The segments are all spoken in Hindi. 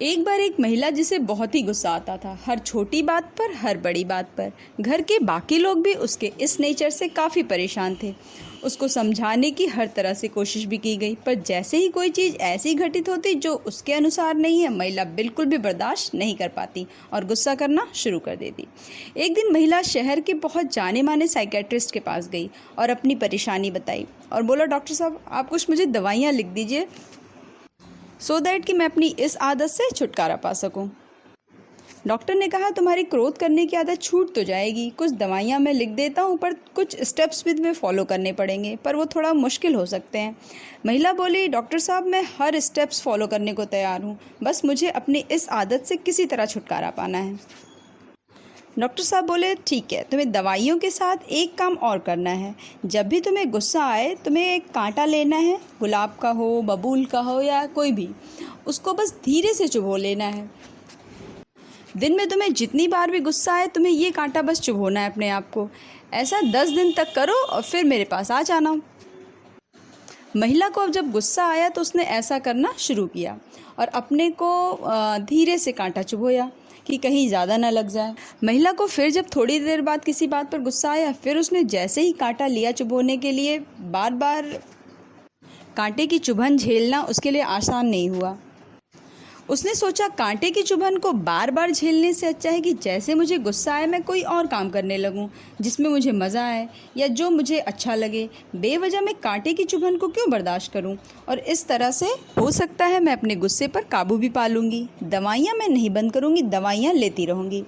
एक बार एक महिला जिसे बहुत ही गुस्सा आता था, हर छोटी बात पर, हर बड़ी बात पर। घर के बाकी लोग भी उसके इस नेचर से काफ़ी परेशान थे। उसको समझाने की हर तरह से कोशिश भी की गई, पर जैसे ही कोई चीज़ ऐसी घटित होती जो उसके अनुसार नहीं है, महिला बिल्कुल भी बर्दाश्त नहीं कर पाती और गुस्सा करना शुरू कर देती। एक दिन महिला शहर के बहुत जाने माने साइकेट्रिस्ट के पास गई और अपनी परेशानी बताई और बोला, डॉक्टर साहब, आप कुछ मुझे दवाइयाँ लिख दीजिए सो दैट कि मैं अपनी इस आदत से छुटकारा पा सकूं। डॉक्टर ने कहा, तुम्हारी क्रोध करने की आदत छूट तो जाएगी, कुछ दवाइयाँ मैं लिख देता हूँ, पर कुछ स्टेप्स भी तुम्हें फॉलो करने पड़ेंगे, पर वो थोड़ा मुश्किल हो सकते हैं। महिला बोली, डॉक्टर साहब, मैं हर स्टेप्स फॉलो करने को तैयार हूँ, बस मुझे अपनी इस आदत से किसी तरह छुटकारा पाना है। डॉक्टर साहब बोले, ठीक है, तुम्हें दवाइयों के साथ एक काम और करना है। जब भी तुम्हें गुस्सा आए, तुम्हें एक कांटा लेना है, गुलाब का हो, बबूल का हो या कोई भी, उसको बस धीरे से चुभो लेना है। दिन में तुम्हें जितनी बार भी गुस्सा आए, तुम्हें ये कांटा बस चुभोना है अपने आप को। ऐसा 10 दिन तक करो और फिर मेरे पास आ जाना। महिला को अब जब गुस्सा आया तो उसने ऐसा करना शुरू किया और अपने को धीरे से कांटा चुभोया कि कहीं ज़्यादा ना लग जाए। महिला को फिर जब थोड़ी देर बाद किसी बात पर गुस्सा आया, फिर उसने जैसे ही कांटा लिया चुभोने के लिए, बार बार कांटे की चुभन झेलना उसके लिए आसान नहीं हुआ। उसने सोचा, कांटे की चुभन को बार बार झेलने से अच्छा है कि जैसे मुझे गुस्सा आए मैं कोई और काम करने लगूं जिसमें मुझे मज़ा आए या जो मुझे अच्छा लगे। बेवजह मैं कांटे की चुभन को क्यों बर्दाश्त करूं, और इस तरह से हो सकता है मैं अपने गुस्से पर काबू भी पा लूँगी। दवाइयाँ मैं नहीं बंद करूँगी, दवाइयाँ लेती रहूँगी।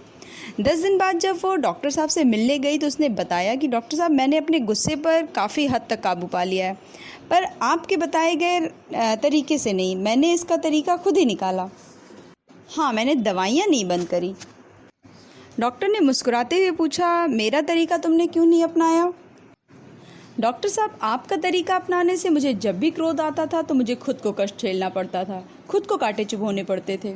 10 दिन बाद जब वो डॉक्टर साहब से मिलने गई तो उसने बताया कि डॉक्टर साहब, मैंने अपने गुस्से पर काफ़ी हद तक काबू पा लिया है, पर आपके बताए गए तरीके से नहीं। मैंने इसका तरीका खुद ही निकाला। हाँ, मैंने दवाइयाँ नहीं बंद करी। डॉक्टर ने मुस्कुराते हुए पूछा, मेरा तरीका तुमने क्यों नहीं अपनाया? डॉक्टर साहब, आपका तरीका अपनाने से मुझे जब भी क्रोध आता था तो मुझे खुद को कष्ट झेलना पड़ता था, खुद को कांटे चुभोने पड़ते थे।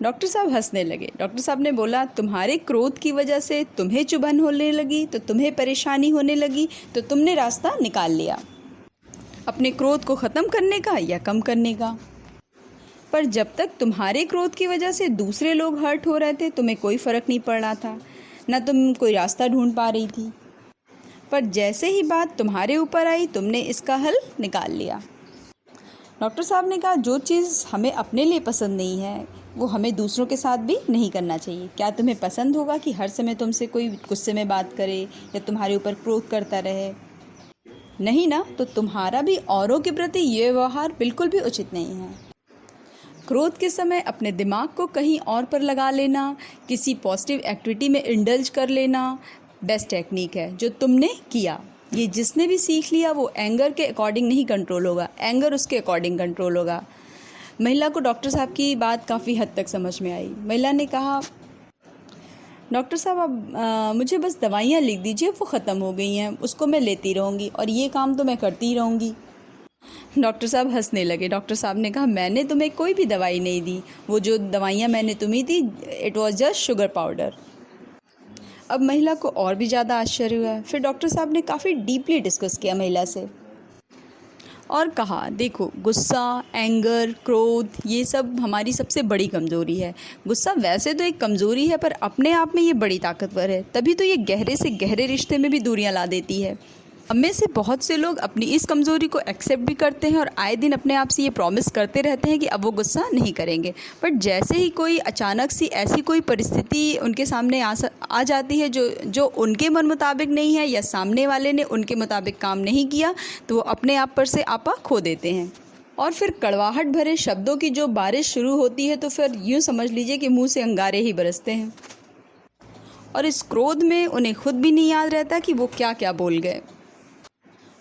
डॉक्टर साहब हंसने लगे। डॉक्टर साहब ने बोला, तुम्हारे क्रोध की वजह से तुम्हें चुभन होने लगी, तो तुम्हें परेशानी होने लगी, तो तुमने रास्ता निकाल लिया अपने क्रोध को ख़त्म करने का या कम करने का। पर जब तक तुम्हारे क्रोध की वजह से दूसरे लोग हर्ट हो रहे थे, तुम्हें कोई फ़र्क नहीं पड़ रहा था, ना तुम कोई रास्ता ढूंढ पा रही थी। पर जैसे ही बात तुम्हारे ऊपर आई, तुमने इसका हल निकाल लिया। डॉक्टर साहब ने कहा, जो चीज़ हमें अपने लिए पसंद नहीं है वो हमें दूसरों के साथ भी नहीं करना चाहिए। क्या तुम्हें पसंद होगा कि हर समय तुमसे कोई गुस्से में बात करे या तुम्हारे ऊपर क्रोध करता रहे? नहीं ना, तो तुम्हारा भी औरों के प्रति ये व्यवहार बिल्कुल भी उचित नहीं है। क्रोध के समय अपने दिमाग को कहीं और पर लगा लेना, किसी पॉजिटिव एक्टिविटी में इंडल्ज कर लेना बेस्ट टेक्निक है जो तुमने किया। ये जिसने भी सीख लिया वो एंगर के अकॉर्डिंग नहीं कंट्रोल होगा, एंगर उसके अकॉर्डिंग कंट्रोल होगा। महिला को डॉक्टर साहब की बात काफ़ी हद तक समझ में आई। महिला ने कहा, डॉक्टर साहब, अब मुझे बस दवाइयाँ लिख दीजिए, वो ख़त्म हो गई हैं, उसको मैं लेती रहूँगी और ये काम तो मैं करती रहूँगी। डॉक्टर साहब हंसने लगे। डॉक्टर साहब ने कहा, मैंने तुम्हें कोई भी दवाई नहीं दी, वो जो दवाइयाँ मैंने तुम्हें दी, it was just sugar powder. अब महिला को और भी ज़्यादा आश्चर्य हुआ। फिर डॉक्टर साहब ने काफ़ी डीपली डिस्कस किया महिला से और कहा, देखो, गुस्सा, एंगर, क्रोध, ये सब हमारी सबसे बड़ी कमज़ोरी है। गुस्सा वैसे तो एक कमज़ोरी है, पर अपने आप में ये बड़ी ताकतवर है, तभी तो ये गहरे से गहरे रिश्ते में भी दूरियां ला देती है। हम में से बहुत से लोग अपनी इस कमज़ोरी को एक्सेप्ट भी करते हैं और आए दिन अपने आप से ये प्रॉमिस करते रहते हैं कि अब वो गुस्सा नहीं करेंगे, बट जैसे ही कोई अचानक सी ऐसी कोई परिस्थिति उनके सामने आ जाती है जो उनके मन मुताबिक नहीं है या सामने वाले ने उनके मुताबिक काम नहीं किया, तो वो अपने आप पर से आपा खो देते हैं और फिर कड़वाहट भरे शब्दों की जो बारिश शुरू होती है, तो फिर यूँ समझ लीजिए कि मुँह से अंगारे ही बरसते हैं और इस क्रोध में उन्हें खुद भी नहीं याद रहता कि वो क्या क्या बोल गए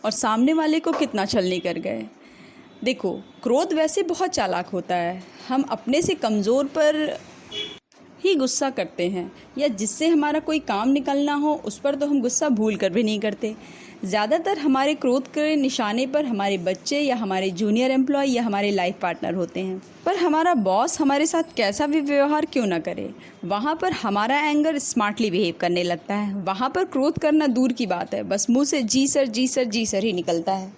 और सामने वाले को कितना छलनी कर गए। देखो, क्रोध वैसे बहुत चालाक होता है। हम अपने से कमज़ोर पर ही गुस्सा करते हैं या जिससे हमारा कोई काम निकलना हो उस पर तो हम गुस्सा भूल कर भी नहीं करते। ज़्यादातर हमारे क्रोध के निशाने पर हमारे बच्चे या हमारे जूनियर एम्प्लॉय या हमारे लाइफ पार्टनर होते हैं। पर हमारा बॉस हमारे साथ कैसा भी व्यवहार क्यों ना करे, वहाँ पर हमारा एंगर स्मार्टली बिहेव करने लगता है। वहाँ पर क्रोध करना दूर की बात है, बस मुंह से जी सर जी सर जी सर ही निकलता है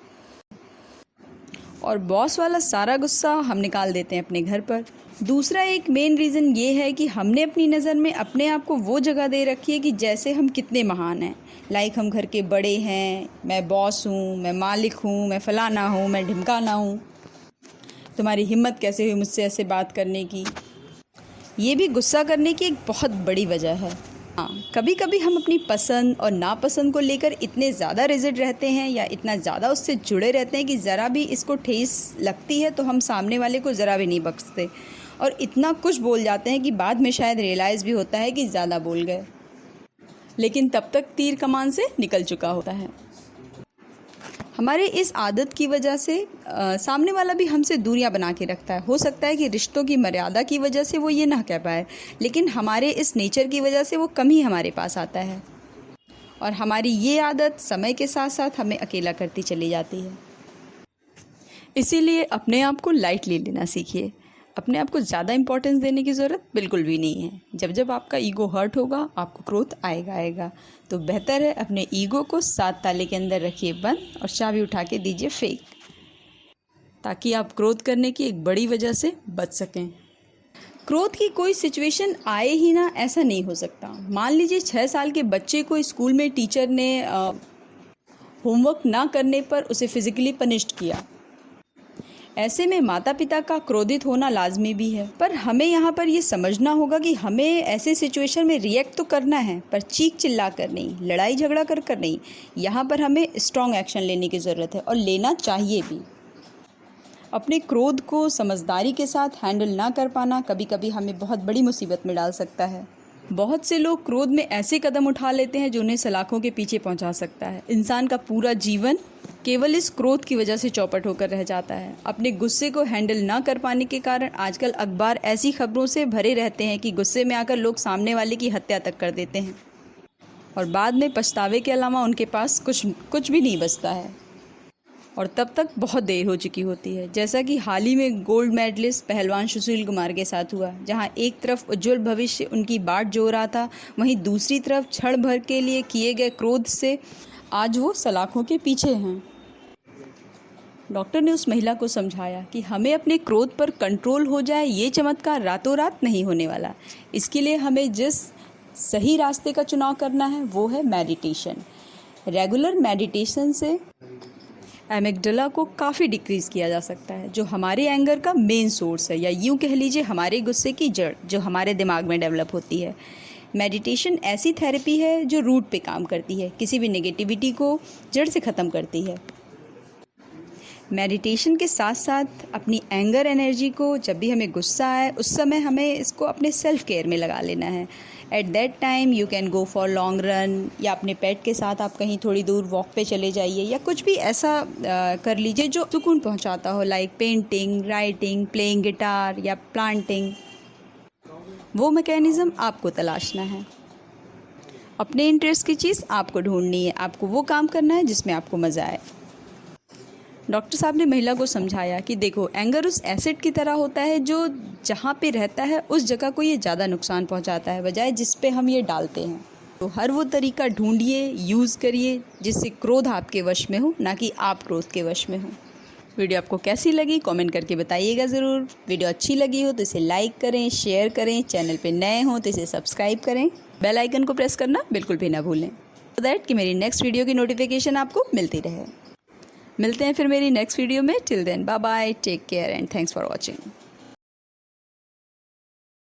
और बॉस वाला सारा गुस्सा हम निकाल देते हैं अपने घर पर। दूसरा एक मेन रीज़न ये है कि हमने अपनी नज़र में अपने आप को वो जगह दे रखी है कि जैसे हम कितने महान हैं। लाइक हम घर के बड़े हैं, मैं बॉस हूँ, मैं मालिक हूँ, मैं फ़लाना हूँ, मैं ढिमकाना हूँ, तुम्हारी हिम्मत कैसे हुई मुझसे ऐसे बात करने की। ये भी गुस्सा करने की एक बहुत बड़ी वजह है। हाँ, कभी कभी हम अपनी पसंद और नापसंद को लेकर इतने ज़्यादा रिजिड रहते हैं या इतना ज़्यादा उससे जुड़े रहते हैं कि ज़रा भी इसको ठेस लगती है तो हम सामने वाले को ज़रा भी नहीं बख्शते और इतना कुछ बोल जाते हैं कि बाद में शायद रियलाइज़ भी होता है कि ज़्यादा बोल गए, लेकिन तब तक तीर कमान से निकल चुका होता है। हमारे इस आदत की वजह से सामने वाला भी हमसे दूरियां बना के रखता है। हो सकता है कि रिश्तों की मर्यादा की वजह से वो ये ना कह पाए, लेकिन हमारे इस नेचर की वजह से वो कम ही हमारे पास आता है और हमारी ये आदत समय के साथ साथ हमें अकेला करती चली जाती है। इसीलिए अपने आप को लाइटली लेना सीखिए। अपने आप को ज़्यादा इम्पोर्टेंस देने की ज़रूरत बिल्कुल भी नहीं है। जब जब आपका ईगो हर्ट होगा आपको क्रोध आएगा। तो बेहतर है अपने ईगो को 7 ताले के अंदर रखिए बंद और चाबी उठा के दीजिए फेंक, ताकि आप क्रोध करने की एक बड़ी वजह से बच सकें। क्रोध की कोई सिचुएशन आए ही ना ऐसा नहीं हो सकता। मान लीजिए 6 साल के बच्चे को स्कूल में टीचर ने होमवर्क ना करने पर उसे फिज़िकली पनिश्ड किया। ऐसे में माता पिता का क्रोधित होना लाजमी भी है, पर हमें यहाँ पर ये समझना होगा कि हमें ऐसे सिचुएशन में रिएक्ट तो करना है, पर चीख चिल्ला कर नहीं, लड़ाई झगड़ा कर नहीं। यहाँ पर हमें स्ट्रॉन्ग एक्शन लेने की ज़रूरत है और लेना चाहिए भी। अपने क्रोध को समझदारी के साथ हैंडल ना कर पाना कभी कभी हमें बहुत बड़ी मुसीबत में डाल सकता है। बहुत से लोग क्रोध में ऐसे कदम उठा लेते हैं जो उन्हें सलाखों के पीछे पहुंचा सकता है। इंसान का पूरा जीवन केवल इस क्रोध की वजह से चौपट होकर रह जाता है। अपने गुस्से को हैंडल ना कर पाने के कारण आजकल अखबार ऐसी खबरों से भरे रहते हैं कि गुस्से में आकर लोग सामने वाले की हत्या तक कर देते हैं और बाद में पछतावे के अलावा उनके पास कुछ भी नहीं बचता है और तब तक बहुत देर हो चुकी होती है। जैसा कि हाल ही में गोल्ड मेडलिस्ट पहलवान सुशील कुमार के साथ हुआ, जहां एक तरफ उज्जवल भविष्य उनकी बाट जो रहा था, वहीं दूसरी तरफ क्षण भर के लिए किए गए क्रोध से आज वो सलाखों के पीछे हैं। डॉक्टर ने उस महिला को समझाया कि हमें अपने क्रोध पर कंट्रोल हो जाए ये चमत्कार रातों रात नहीं होने वाला। इसके लिए हमें जिस सही रास्ते का चुनाव करना है वो है मेडिटेशन। रेगुलर मेडिटेशन से एमिगडाला को काफ़ी डिक्रीज़ किया जा सकता है, जो हमारे एंगर का मेन सोर्स है, या यूँ कह लीजिए हमारे गुस्से की जड़ जो हमारे दिमाग में डेवलप होती है। मेडिटेशन ऐसी थेरेपी है जो रूट पे काम करती है, किसी भी नेगेटिविटी को जड़ से ख़त्म करती है। मेडिटेशन के साथ साथ अपनी एंगर एनर्जी को, जब भी हमें गुस्सा आए उस समय हमें इसको अपने सेल्फ केयर में लगा लेना है। At that time you can go for long run, या अपने पेट के साथ आप कहीं थोड़ी दूर वॉक पे चले जाइए, या कुछ भी ऐसा कर लीजिए जो सुकून पहुंचाता हो, like painting, writing, playing guitar या प्लांटिंग। वो मैकेनिज़्म आपको तलाशना है। अपने इंटरेस्ट की चीज़ आपको ढूंढनी है, आपको वो काम करना है जिसमें आपको मज़ा आए। डॉक्टर साहब ने महिला को समझाया कि देखो, एंगर उस एसिड की तरह होता है जो जहाँ पे रहता है उस जगह को ये ज़्यादा नुकसान पहुँचाता है बजाय जिस पे हम ये डालते हैं। तो हर वो तरीका ढूंढिए, यूज़ करिए जिससे क्रोध आपके वश में हो, ना कि आप क्रोध के वश में हो। वीडियो आपको कैसी लगी कमेंट करके बताइएगा ज़रूर। वीडियो अच्छी लगी हो तो इसे लाइक करें, शेयर करें, चैनल पे नए हो तो इसे सब्सक्राइब करें, बेल आइकन को प्रेस करना बिल्कुल भी ना भूलें, सो दैट कि मेरी नेक्स्ट वीडियो की नोटिफिकेशन आपको मिलती रहे। मिलते हैं फिर मेरी नेक्स्ट वीडियो में। Till then bye bye, take care and thanks for watching.